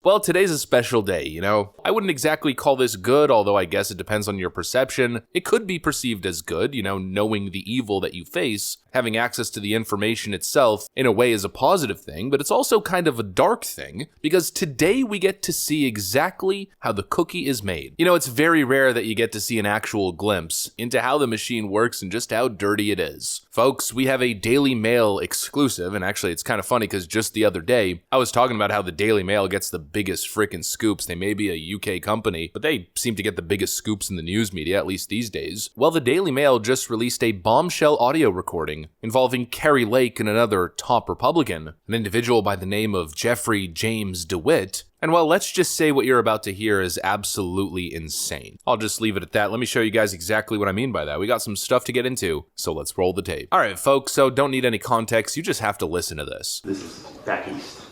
Well, today's a special day, you know? I wouldn't exactly call this good, although I guess it depends on your perception. It could be perceived as good, you know, knowing the evil that you face. Having access to the information itself, in a way, is a positive thing, but it's also kind of a dark thing, because today we get to see exactly how the cookie is made. You know, it's very rare that you get to see an actual glimpse into how the machine works and just how dirty it is. Folks, we have a Daily Mail exclusive, and actually it's kind of funny because just the other day, I was talking about how the Daily Mail gets the biggest freaking scoops. They may be a UK company, but they seem to get the biggest scoops in the news media, at least these days. Well, the Daily Mail just released a bombshell audio recording involving Kari Lake and another top Republican, an individual by the name of Jeffrey James DeWitt. And well, let's just say what you're about to hear is absolutely insane. I'll just leave it at that. Let me show you guys exactly what I mean by that. We got some stuff to get into, so let's roll the tape. All right, folks, so don't need any context. You just have to listen to this. This is back east.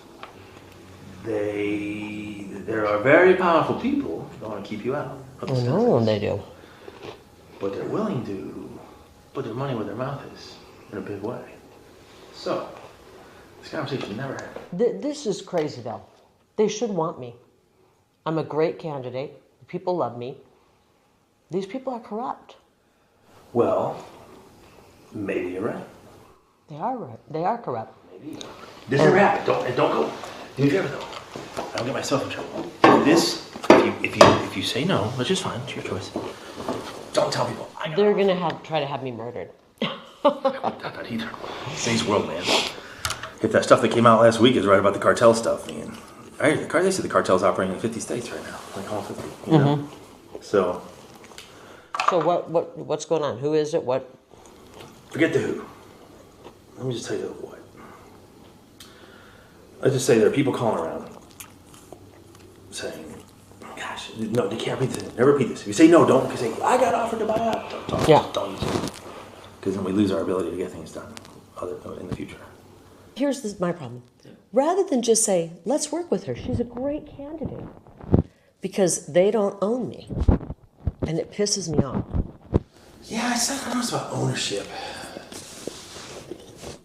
There are very powerful people that want to keep you out. I know they do. But they're willing to put their money where their mouth is in a big way. So, this conversation never happened. This is crazy, though. They should want me. I'm a great candidate. People love me. These people are corrupt. Well, maybe you're right. They are right. They are corrupt. Maybe. This never happened. Don't go. Do me a favor, though. I don't get myself in trouble. This, if you say no, which is fine, it's your choice. Don't tell people. They're gonna try to have me murdered. I wouldn't doubt that either. Today's world, man. If that stuff that came out last week is right about the cartel stuff, man. They say the cartel's operating in 50 states right now, like all 50. You know? So what's going on? Who is it? What? Forget the who. Let me just tell you the what. Let's just say there are people calling around saying, gosh, no, they can't repeat this. Never repeat this. If you say no, don't, because say, I got offered to buy out. Don't use it. Because then we lose our ability to get things done in the future. Here's my problem. Rather than just say, let's work with her, she's a great candidate. Because they don't own me. And it pisses me off. Yeah, I don't know it's about ownership.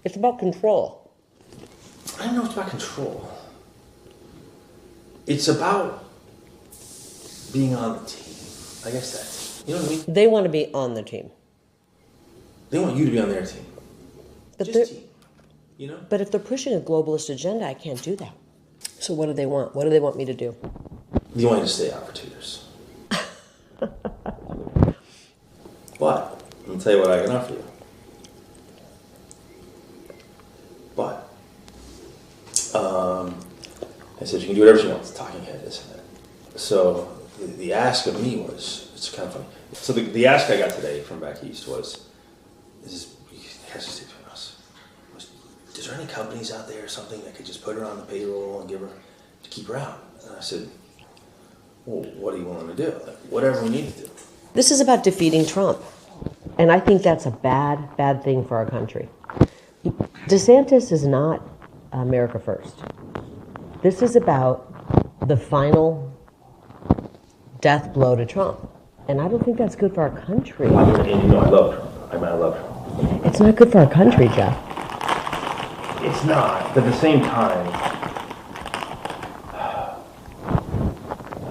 It's about control. I don't know it's about control. It's about being on the team. I guess that's, you know what I mean? They want to be on the team. They want you to be on their team. But just team. You know? But if they're pushing a globalist agenda, I can't do that. So what do they want? What do they want me to do? They want you to stay out for 2 years. But, I'll tell you what I can offer you. But, I said you can do whatever she wants, talking head, this and that. So, the ask of me was, it's kind of funny. So the ask I got today from back east was, it has to stay between us. Is there any companies out there or something that could just put her on the payroll and give her, to keep her out? And I said, well, what are you willing to do? Like, whatever we need to do. This is about defeating Trump. And I think that's a bad thing for our country. DeSantis is not America first. This is about the final death blow to Trump. And I don't think that's good for our country. And you know I love Trump. I love Trump. It's not good for our country, Jeff. It's not. But at the same time,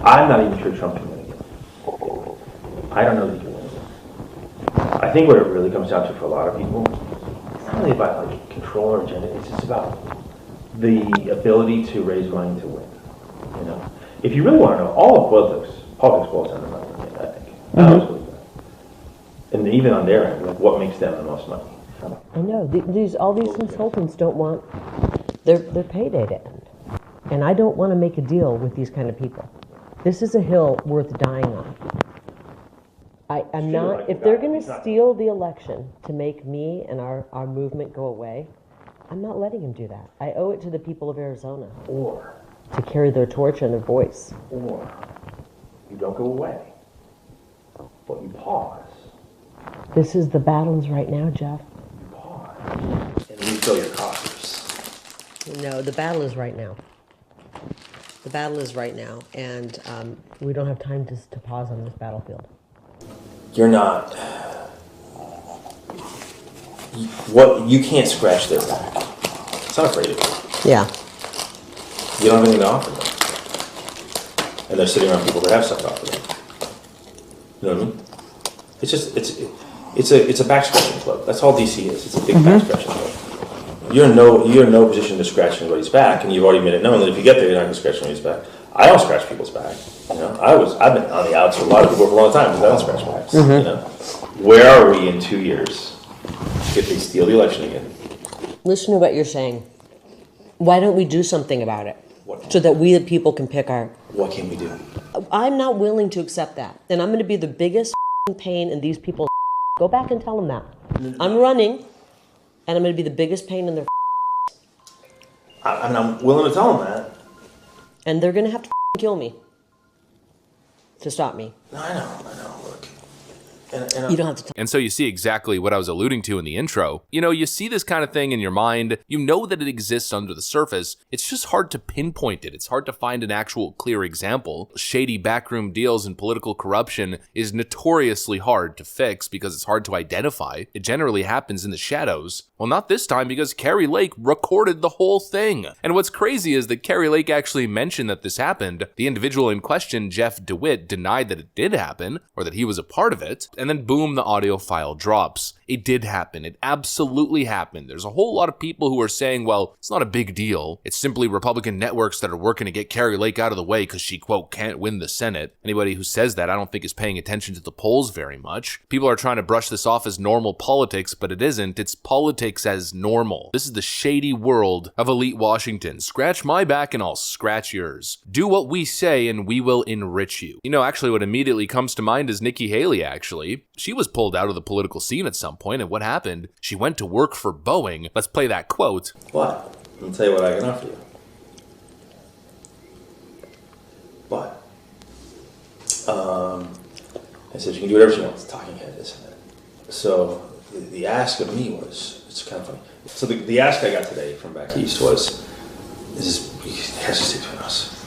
I'm not even sure Trump can win again. I don't know that he can win again. I think what it really comes down to for a lot of people, it's not really about like control or agenda. It's just about the ability to raise money to win. You know, if you really want to know, all of politics boils down to money. I think. I always believe that. And even on their end, like what makes them the most money. I know. All these consultants don't want their payday to end. And I don't want to make a deal with these kind of people. This is a hill worth dying on. I'm not, if they're going to steal the election to make me and our movement go away, I'm not letting them do that. I owe it to the people of Arizona. Or to carry their torch and their voice. Or you don't go away, but you pause. This is the battles right now, Jeff. You pause, and refill your coffers. No, the battle is right now. The battle is right now, and we don't have time to pause on this battlefield. You're not. You can't scratch their back. It's not afraid of you. Yeah. You don't have anything to offer them. and they're sitting around people that have stuff to offer them. You know what I mean? It's just it's a back scratching club. That's all DC is. It's a big back scratching club. You're in no position to scratch anybody's back, and you've already made it known that if you get there, you're not going to scratch anybody's back. I don't scratch people's back. You know, I've been on the outs with a lot of people for a long time because I don't scratch backs. You know, where are we in 2 years if they steal the election again? Listen to what you're saying. Why don't we do something about it? So that we the people can pick our... What can we do? I'm not willing to accept that. And I'm going to be the biggest pain in these people's... Go back and tell them that. I'm running, and I'm going to be the biggest pain in their... I'm willing to tell them that. And they're going to have to kill me to stop me. No, I know, look. You don't have to... And so you see exactly what I was alluding to in the intro. You know, you see this kind of thing in your mind. You know that it exists under the surface. It's just hard to pinpoint it. It's hard to find an actual clear example. Shady backroom deals and political corruption is notoriously hard to fix because it's hard to identify. It generally happens in the shadows. Well, not this time because Kari Lake recorded the whole thing. And what's crazy is that Kari Lake actually mentioned that this happened. The individual in question, Jeff DeWitt, denied that it did happen or that he was a part of it. And then boom, the audio file drops. It did happen. It absolutely happened. There's a whole lot of people who are saying, well, it's not a big deal. It's simply Republican networks that are working to get Kari Lake out of the way because she, quote, can't win the Senate. Anybody who says that I don't think is paying attention to the polls very much. People are trying to brush this off as normal politics, but it isn't. It's politics as normal. This is the shady world of elite Washington. Scratch my back and I'll scratch yours. Do what we say and we will enrich you. You know, actually what immediately comes to mind is Nikki Haley, actually. She was pulled out of the political scene at some point, and what happened? She went to work for Boeing. Let's play that quote. What? I'll tell you what I can offer you. What? I said, you can do whatever she wants. Talking head, isn't it? So the ask of me was, it's kind of funny. So the ask I got today from back east was, it has to stay between us.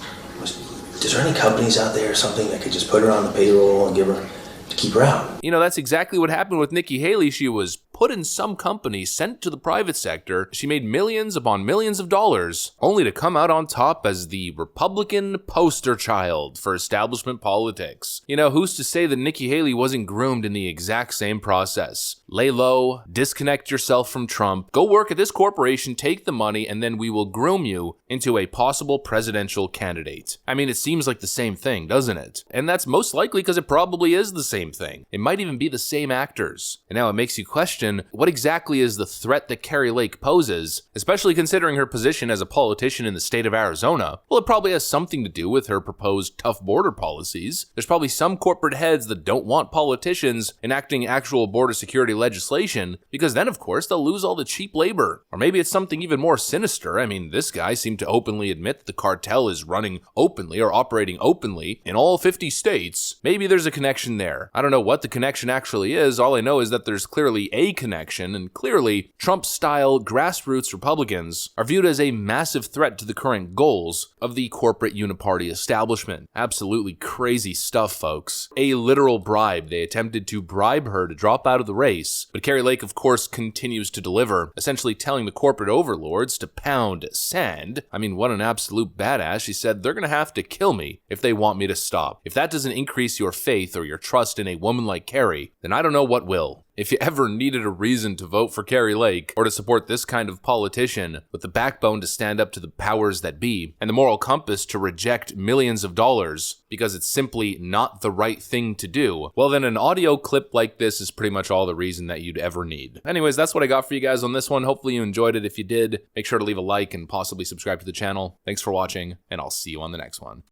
Is there any companies out there or something that could just put her on the payroll and give her, to keep her out? You know, that's exactly what happened with Nikki Haley. She was put in some company, sent to the private sector. She made millions upon millions of dollars, only to come out on top as the Republican poster child for establishment politics. You know, who's to say that Nikki Haley wasn't groomed in the exact same process? Lay low, disconnect yourself from Trump, go work at this corporation, take the money, and then we will groom you into a possible presidential candidate. I mean, it seems like the same thing, doesn't it? And that's most likely because it probably is the same thing. It might even be the same actors. And now it makes you question, what exactly is the threat that Kari Lake poses, especially considering her position as a politician in the state of Arizona? Well, it probably has something to do with her proposed tough border policies. There's probably some corporate heads that don't want politicians enacting actual border security legislation, because then, of course, they'll lose all the cheap labor. Or maybe it's something even more sinister. I mean, this guy seemed to openly admit that the cartel is running openly or operating openly in all 50 states. Maybe there's a connection there. I don't know what the connection actually is. All I know is that there's clearly a connection, and clearly Trump-style grassroots Republicans are viewed as a massive threat to the current goals of the corporate uniparty establishment. Absolutely crazy stuff, folks. A literal bribe. They attempted to bribe her to drop out of the race, but Kari Lake, of course, continues to deliver, essentially telling the corporate overlords to pound sand. I mean, what an absolute badass. She said, they're gonna have to kill me if they want me to stop. If that doesn't increase your faith or your trust in a woman like Kari, then I don't know what will. If you ever needed a reason to vote for Kari Lake or to support this kind of politician with the backbone to stand up to the powers that be and the moral compass to reject millions of dollars because it's simply not the right thing to do, well then an audio clip like this is pretty much all the reason that you'd ever need. Anyways, that's what I got for you guys on this one. Hopefully you enjoyed it. If you did, make sure to leave a like and possibly subscribe to the channel. Thanks for watching, and I'll see you on the next one.